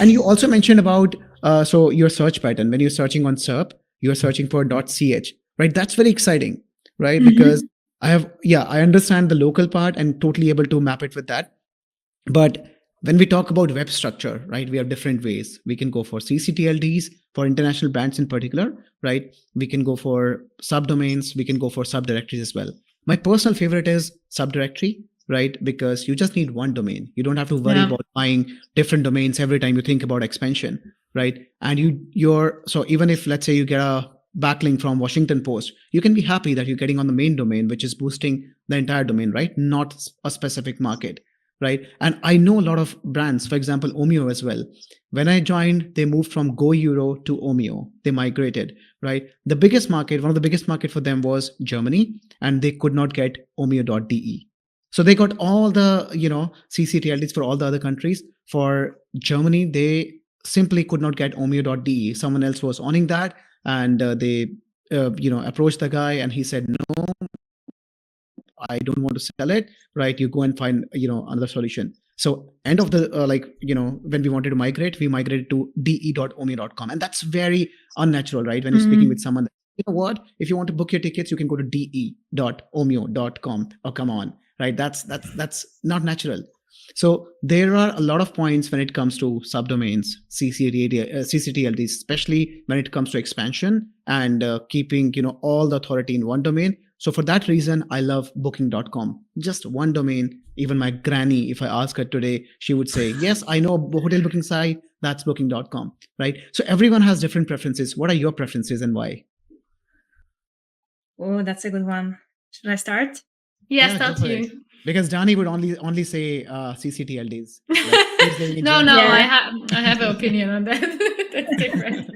And you also mentioned about so your search pattern. When you're searching on SERP, you're searching for .ch, right? That's very exciting, right? Because I understand the local part and totally able to map it with that. But when we talk about web structure, right, we have different ways. We can go for ccTLDs for international brands in particular, right? We can go for subdomains. We can go for subdirectories as well. My personal favorite is subdirectory, right? Because you just need one domain. You don't have to worry about buying different domains every time you think about expansion, right? And so even if, let's say, you get a backlink from Washington Post, you can be happy that you're getting on the main domain, which is boosting the entire domain, right? Not a specific market. Right. And I know a lot of brands, for example, Omeo as well. When I joined, they moved from Go Euro to Omeo. They migrated, right? One of the biggest market for them was Germany, and they could not get Omeo.de. So they got all the, ccTLDs for all the other countries. For Germany, they simply could not get Omeo.de. Someone else was owning that, and they, approached the guy, and he said, no, I don't want to sell it, right? You go and find, another solution. So end of the, when we wanted to migrate, we migrated to de.omeo.com. And that's very unnatural, right? When you're speaking with someone, you know what? If you want to book your tickets, you can go to de.omeo.com. Oh, come on, right? That's not natural. So there are a lot of points when it comes to subdomains, ccTLDs, especially when it comes to expansion and keeping, all the authority in one domain. So for that reason, I love booking.com. Just one domain. Even my granny, if I ask her today, she would say, yes, I know a hotel booking site, that's booking.com, right? So everyone has different preferences. What are your preferences and why? Oh, that's a good one. Should I start? Yes, that's you. Because Dani would only say ccTLDs. No, yeah. I have an opinion on that. That's different.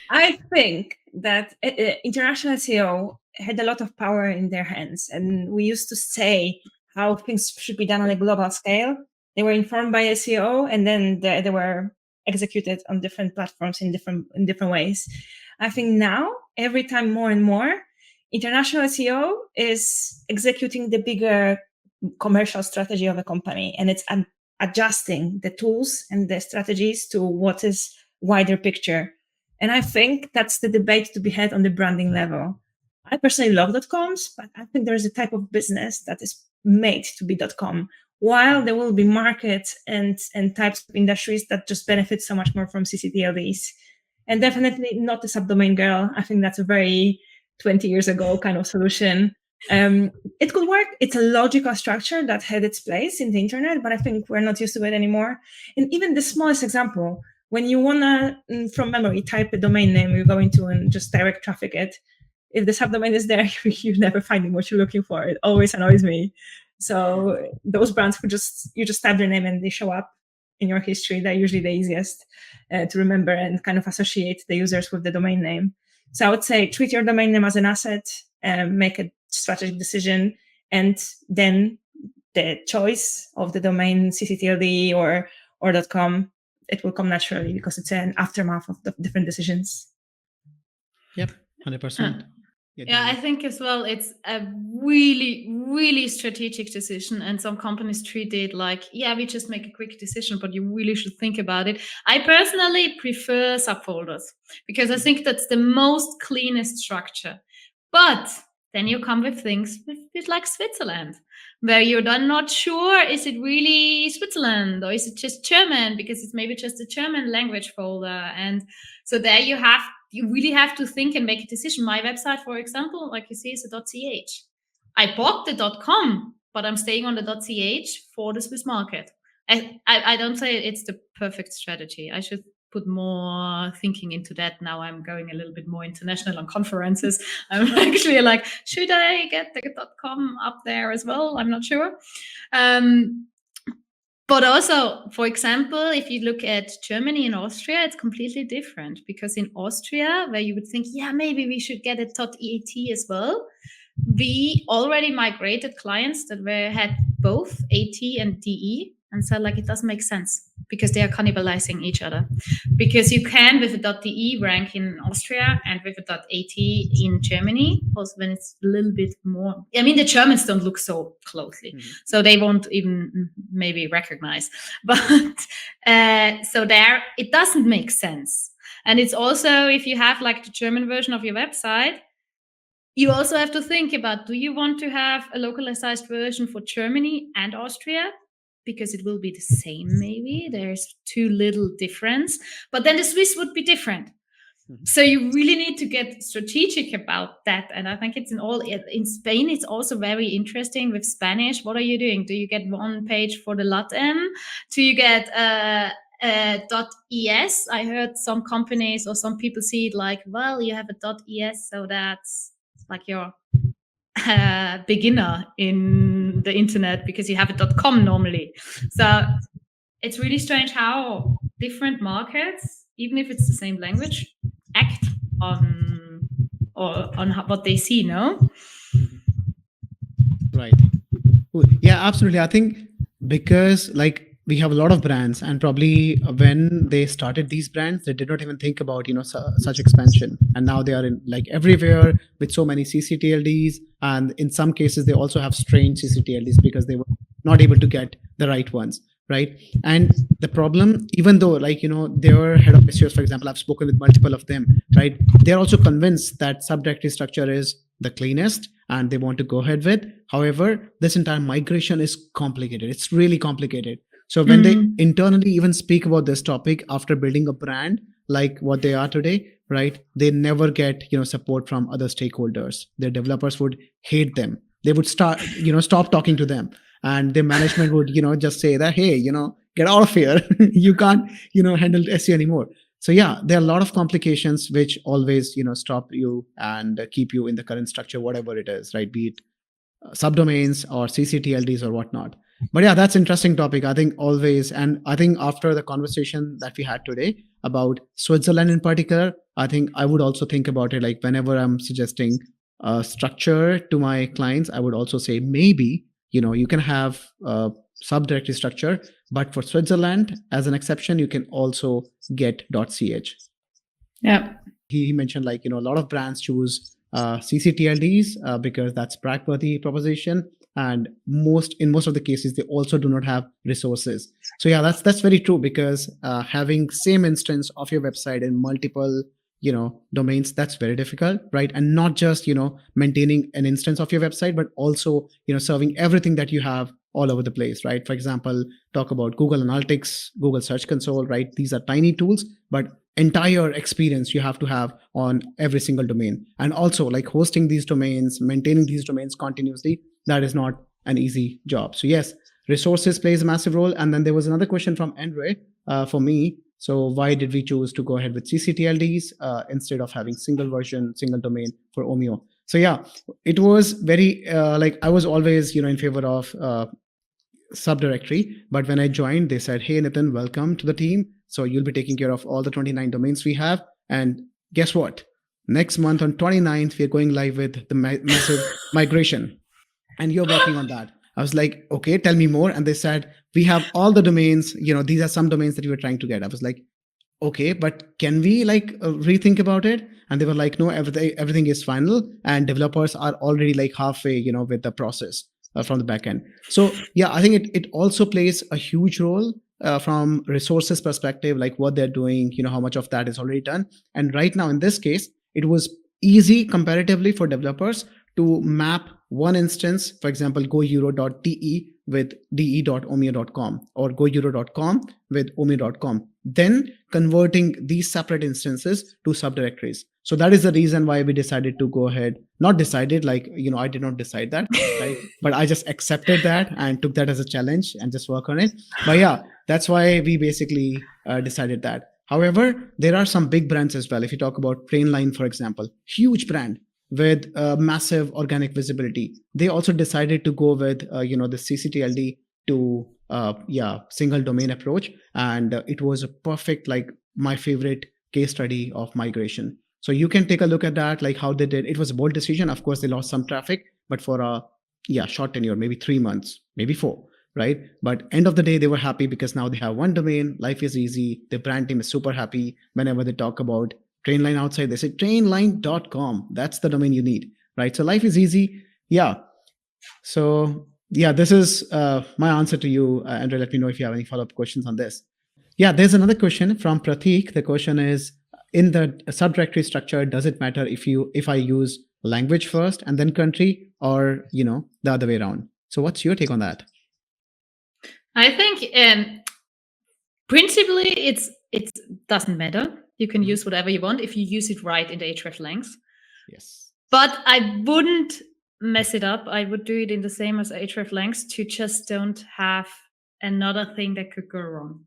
I think that international SEO had a lot of power in their hands, and we used to say how things should be done on a global scale. They were informed by SEO, and then they were executed on different platforms in different ways. I think now, every time more and more, international SEO is executing the bigger commercial strategy of a company, and it's adjusting the tools and the strategies to what is wider picture. And I think that's the debate to be had on the branding level. I personally love .coms, but I think there's a type of business that is made to be .com, while there will be markets and types of industries that just benefit so much more from ccTLDs. And definitely not the subdomain girl. I think that's a very 20 years ago kind of solution. It could work. It's a logical structure that had its place in the internet, but I think we're not used to it anymore. And even the smallest example, when you want to, from memory, type a domain name you're going to and just direct traffic it, if the subdomain is there, you're never finding what you're looking for. It always annoys me. So those brands you just type their name and they show up in your history. They're usually the easiest to remember and kind of associate the users with the domain name. So I would say treat your domain name as an asset, make a strategic decision, and then the choice of the domain ccTLD or .com, it will come naturally because it's an aftermath of the different decisions. Yep, 100%. Yeah, I think as well, it's a really, really strategic decision. And some companies treat it like, yeah, we just make a quick decision, but you really should think about it. I personally prefer subfolders because I think that's the most cleanest structure. But then you come with things with like Switzerland, where you're then not sure, is it really Switzerland or is it just German? Because it's maybe just a German language folder. And so there you really have to think and make a decision. My website, for example, like you see, is a .ch. I bought the .com, but I'm staying on the .ch for the Swiss market. I don't say it's the perfect strategy. I should put more thinking into that. Now I'm going a little bit more international on conferences. I'm actually like, should I get the .com up there as well? I'm not sure. But also, for example, if you look at Germany and Austria, it's completely different because in Austria, where you would think, yeah, maybe we should get a .et as well, we already migrated clients that had both AT and DE and said, like, it doesn't make sense. because they are cannibalizing each other. Because you can with a .de rank in Austria and with a .at in Germany, also when it's a little bit more. I mean, the Germans don't look so closely, so they won't even maybe recognize. But so there, it doesn't make sense. And it's also, if you have like the German version of your website, you also have to think about, do you want to have a localized version for Germany and Austria? Because it will be the same, maybe. There's too little difference. But then the Swiss would be different. So you really need to get strategic about that. And I think it's in Spain, it's also very interesting with Spanish. What are you doing? Do you get one page for the Latin? Do you get .es? I heard some companies or some people see it like, well, you have a .es, so that's like your beginner in the internet because you have a .com normally. So it's really strange how different markets, even if it's the same language, act on what they see, no? Right. Cool. Yeah, absolutely. I think because like we have a lot of brands, and probably when they started these brands, they did not even think about, such expansion. And now they are in like everywhere with so many ccTLDs. And in some cases, they also have strange ccTLDs because they were not able to get the right ones. Right. And the problem, even though like, their head of SEOs, for example, I've spoken with multiple of them, right? They're also convinced that subdirectory structure is the cleanest and they want to go ahead with. However, this entire migration is complicated. It's really complicated. So when they internally even speak about this topic after building a brand like what they are today, right, they never get, support from other stakeholders. Their developers would hate them. They would stop talking to them. And the management would, just say that, hey, get out of here. You can't, handle SEO anymore. So yeah, there are a lot of complications which always, stop you and keep you in the current structure, whatever it is, right? Be it subdomains or ccTLDs or whatnot. But yeah, that's interesting topic. I think always, and I think after the conversation that we had today about Switzerland in particular, I think I would also think about it. Like whenever I'm suggesting a structure to my clients, I would also say maybe, you can have a subdirectory structure, but for Switzerland, as an exception, you can also get .ch. Yeah. He mentioned like, a lot of brands choose ccTLDs because that's brag-worthy proposition. And in most of the cases, they also do not have resources. So yeah, that's very true, because having same instance of your website in multiple domains, that's very difficult, right? And not just maintaining an instance of your website, but also serving everything that you have all over the place, right? For example, talk about Google Analytics, Google Search Console, right? These are tiny tools, but entire experience you have to have on every single domain. And also like hosting these domains, maintaining these domains continuously, that is not an easy job. So yes, resources plays a massive role. And then there was another question from Andre for me. So why did we choose to go ahead with ccTLDs instead of having single version, single domain for Omio? So yeah, it was very I was always in favor of subdirectory, but when I joined, they said, "Hey Nitin, welcome to the team. So you'll be taking care of all the 29 domains we have, and guess what? Next month on 29th, we're going live with the massive migration, and you're working on that." I was like, okay, tell me more. And they said, we have all the domains, these are some domains that we were trying to get. I was like, okay, but can we rethink about it? And they were like, no, everything is final. And developers are already like halfway, with the process from the back end. So yeah, I think it also plays a huge role from resources perspective, like what they're doing, how much of that is already done. And right now in this case, it was easy comparatively for developers to map one instance, for example, goeuro.de with de.omio.com or goeuro.com with omio.com, then converting these separate instances to subdirectories. So that is the reason why we decided to go ahead, not decided, I did not decide that, right? But I just accepted that and took that as a challenge and just work on it. But yeah, that's why we basically decided that. However, there are some big brands as well. If you talk about Plainline, for example, huge brand with massive organic visibility, they also decided to go with the ccTLD to single domain approach, and it was a perfect, my favorite case study of migration. So you can take a look at that, like how they did. It was a bold decision. Of course, they lost some traffic, but for a short tenure, maybe 3 months, maybe 4, right? But end of the day, they were happy because now they have one domain. Life is easy. The brand team is super happy. Whenever they talk about Trainline outside, they say trainline.com. That's the domain you need, right? So life is easy. Yeah. So yeah, this is my answer to you, Andrea. Let me know if you have any follow-up questions on this. Yeah, there's another question from Pratik. The question is, in the subdirectory structure, does it matter if I use language first and then country, or the other way around? So what's your take on that? I think principally it doesn't matter. You can use whatever you want if you use it right in the hreflangs. Yes. But I wouldn't mess it up. I would do it in the same as hreflangs to just don't have another thing that could go wrong.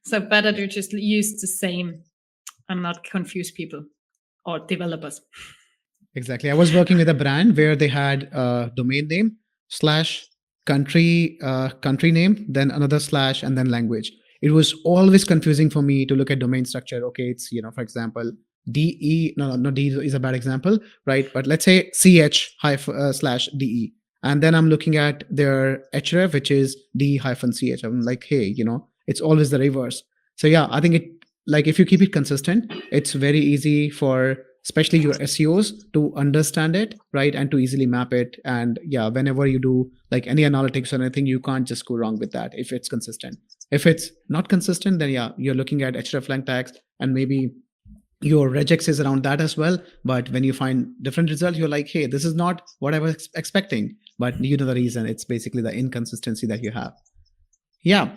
So better to just use the same and not confuse people or developers. Exactly. I was working with a brand where they had a domain name / country name, then another / and then language. It was always confusing for me to look at domain structure. Okay, it's for example, DE. No, D is a bad example, right? But let's say ch / DE, and then I'm looking at their href, which is D-ch. I'm like, hey, it's always the reverse. So yeah, I think if you keep it consistent, it's very easy for especially your SEOs to understand it, right? And to easily map it. And yeah, whenever you do like any analytics or anything, you can't just go wrong with that if it's consistent. If it's not consistent, then yeah, you're looking at hreflang tags and maybe your regex is around that as well. But when you find different results, you're like, hey, this is not what I was expecting. But the reason, it's basically the inconsistency that you have. Yeah.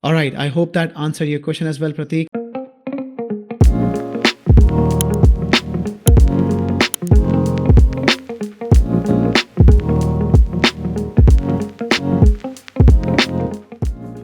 All right. I hope that answered your question as well, Pratik.